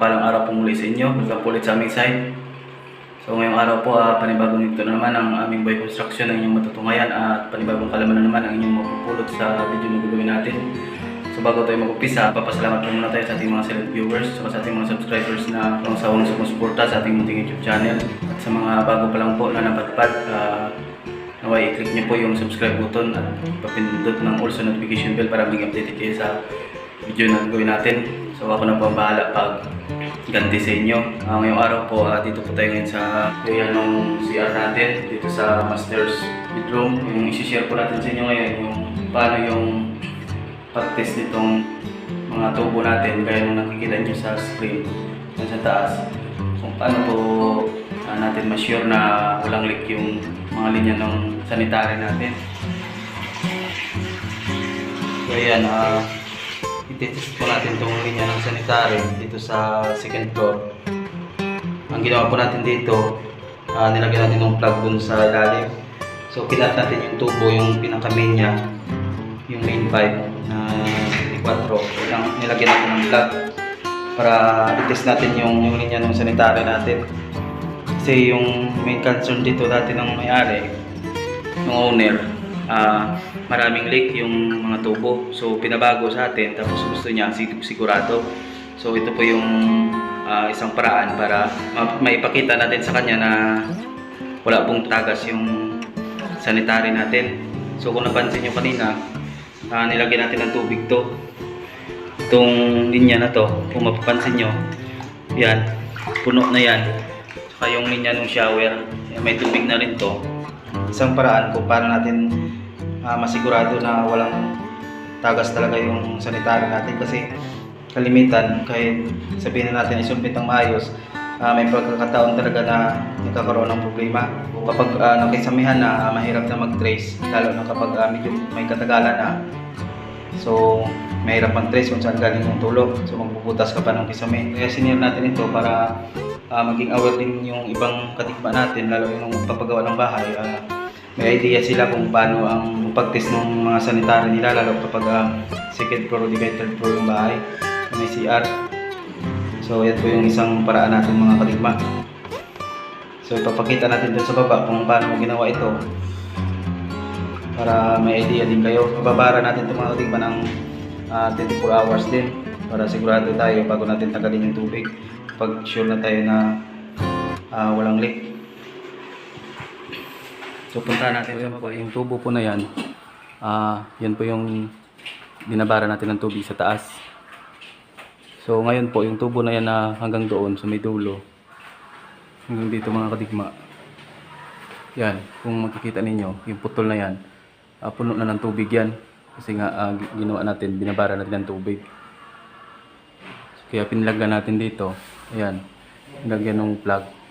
mapagpalang araw po muli sa inyo. Welcome po ulit sa aming site. So ngayong araw po, panibagong ito na naman ang aming boy construction na inyong matutunghayan at panibagong kalaman na naman ang inyong mapupulot sa video na gagawin natin. So bago tayo mag-umpisa, papasalamat po muna tayo sa ating mga silent viewers at sa ating mga subscribers na walang sawang sumusuporta sa ating munting YouTube channel. At sa mga bago pa lang po na napadpad, naway i-click nyo po yung subscribe button at papindot ng also notification bell para maging updated kayo sa video na gagawin natin. So ako na po ang bahala pag ganti sa inyo. Ngayong araw po, dito po tayo ngayon sa area ng CR natin, dito sa master's bedroom. Yung isi-share po natin sa inyo ngayon yung paano yung pag-test nitong mga tubo natin gaya nung nakikita nyo sa screen yan sa taas. Kung paano po natin ma-sure na walang leak yung mga linya ng sanitary natin. So yan, i-test po natin itong linya ng sanitary dito sa second floor. Ang ginawa po natin dito, nilagyan natin ng plug dun sa ilalim. So kinat natin yung tubo, yung pinaka-main niya, yung main pipe na 4. Nilagyan natin ng plug para i-test natin yung linya ng sanitary natin. Kasi yung main concern dito dati ng may-ari, ng owner, maraming leak yung mga tubo. So pinabago sa atin, tapos gusto niya sigurado. So ito po yung isang paraan para maipakita natin sa kanya na wala pong tagas yung sanitary natin. So kung napansin nyo kanina, nilagyan natin ng tubig to. Itong linya na to, kung mapapansin nyo, yan, puno na yan. Saka yung linya ng shower, may tubig na rin to. Isang paraan kung paano natin masigurado na walang tagas talaga yung sanitary natin, kasi kalimitan kahit sabihin na natin isumpit ng maayos, may pagkakataon talaga na nagkakaroon ng problema kapag nakisamihan na, mahirap na mag-trace, lalo na kapag medyo may katagalan na. So mahirap mag-trace kung saan galing yung tulog, so magbubutas ka pa ng kisame. Kaya sinir natin ito para maging aware din yung ibang katikba natin, lalo yung papagawa ng bahay. May idea sila kung paano ang pag-test ng mga sanitary nila, lalo kapag second floor o third floor yung bahay, may CR. So yan po yung isang paraan natin mga katikba. So ipapakita natin dun sa baba kung paano ginawa ito para may idea din kayo. Babara natin itong mga katikba ng 24 hours din para sigurado tayo bago natin tagalin yung tubig, pag sure na tayo na walang leak. So punta natin sa baba. Yung tubo po na yan, yan po yung binabara natin ng tubig sa taas. So ngayon po yung tubo na yan na hanggang doon sa may dulo, hanggang dito mga kadigma, yan, kung makikita ninyo yung putol na yan, puno na ng tubig yan kasi nga ginawa natin, binabara natin ng tubig. Kaya pinilagyan natin dito, ayan, nilagyan ng plug.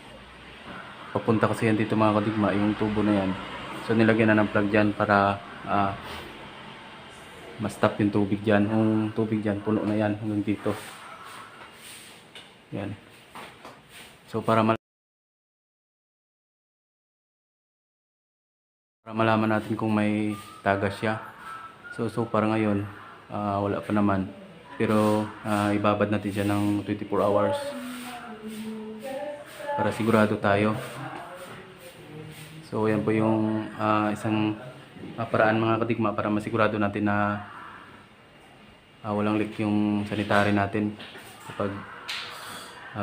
Papunta kasi yan dito mga kadigma, yung tubo na yan. So nilagyan na ng plug dyan para ma-stop yung tubig dyan. Yung tubig dyan, puno na yan hanggang dito. Yan. So para malaman natin kung may tagas siya. So para ngayon, wala pa naman. Pero ibabad natin siya ng 24 hours para sigurado tayo. So yan po yung isang paraan mga kadigma para masigurado natin na walang leak yung sanitary natin kapag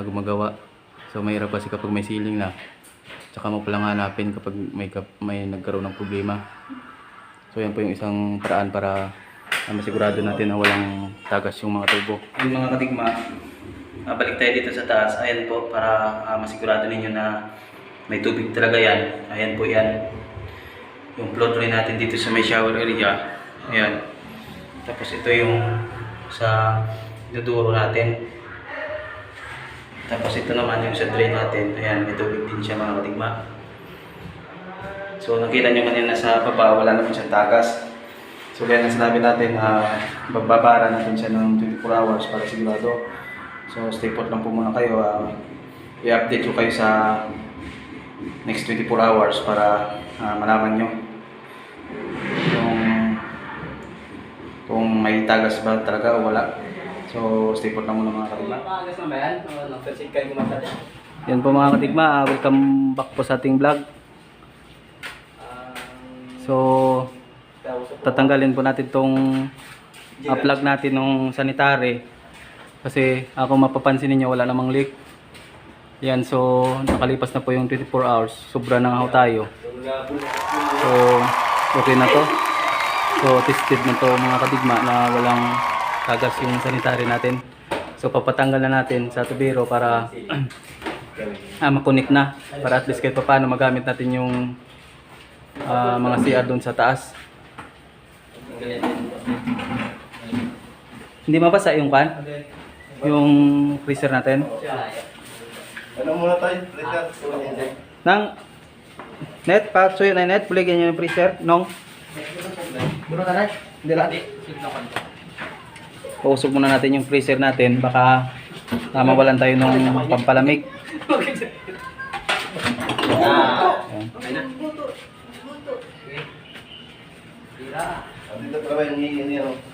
gumagawa. So mahirap kasi kapag may ceiling na, tsaka mo palang hanapin kapag may nagkaroon ng problema. So yan po yung isang paraan para masigurado natin na walang tagas yung mga tubo. Yung mga kadigma, balik tayo dito sa taas. Ayan po, para masigurado ninyo na may tubig talaga yan. Ayan po yan. Yung floor drain natin dito sa may shower area. Ayan. Tapos ito yung sa duduro natin. Tapos ito naman yung sa drain natin. Ayan, may tubig din siya mga kadigma. So nakita nyo kanina sa baba, wala naman siyang tagas. So kaya na sinabi natin, bababara natin siya ng 24 hours para sigurado. So stay put lang po muna kayo. I-update ko kayo sa next 24 hours para malaman nyo kung may tagas ba talaga o wala. So, stay put lang muna mga katigma. Yan po mga katigma, welcome back po sa ating vlog. So, tatanggalin po natin tong plug natin ng sanitary. Kasi ako mapapansin niyo wala namang leak. Yan, so nakalipas na po yung 24 hours. Sobra na nga ho tayo. So, okay na to. So, tested na to mga kadigma na walang tagas yung sanitary natin. So, papatanggal na natin sa tubero para makunik na. Para at least kahit pa paano magamit natin yung mga CR doon sa taas. Hindi mabasa yung kan? Yung freezer natin. Ano muna tayo? Nang net, patsuyo na net, puligyan nyo yung freezer. Nong? Buro na rin? Hindi lang. Pausog muna natin yung freezer natin. Baka mawalan tayo ng pampalamig.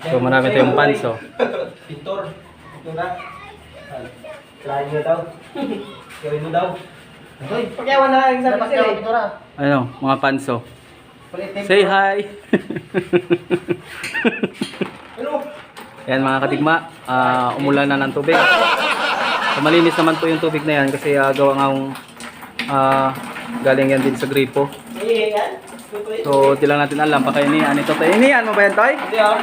So marami tayong panso. Pintor. Pintura. Try mo daw. Gawin mo daw. Hoy, pagyawan na lang sa pintura. Ano, mga panso. Say hi! Yan mga katigma, umulan na ng tubig. So, malinis naman po yung tubig na yan kasi gawa nga galing yan din sa gripo. So, di lang natin alam, baka inihan ito. Inihan mo ba yan, Toy? Hindi ako.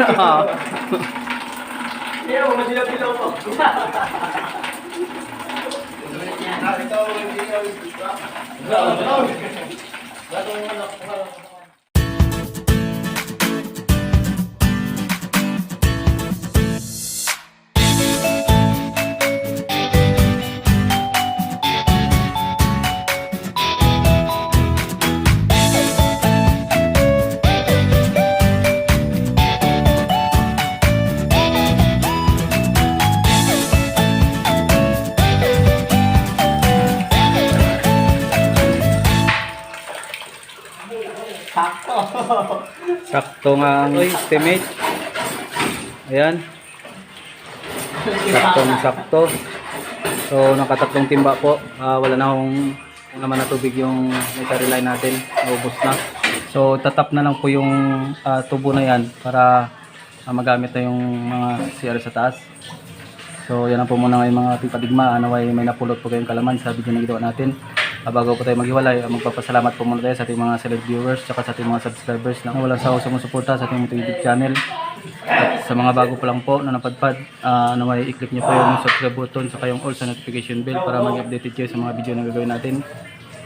Hindi ako, madilaw-dilaw po. Sakto nga ang estimate. Ayan. Sakto. So, nakatatlong timba po. Wala na akong naman na tubig yung sanitary line natin. Naubos na. So, tatap na lang po yung tubo na yan para magamit na yung mga CR sa taas. So, yan na po muna ngayon mga ating padigma. Naway may napulot po kayong kalaman sa video na ginawa natin. Bago po tayo maghiwalay, magpapasalamat po muna tayo sa ating mga select viewers at sa ating mga subscribers na walang sawa sumusuporta sa ating YouTube channel. At sa mga bago pa lang po na napadpad, naway i-click nyo po yung subscribe button saka yung all sa notification bell para mag-updated kayo sa mga video na gagawin natin.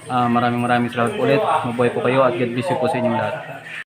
Maraming salamat po ulit. Mabuhay po kayo at God bless you po sa inyong lahat.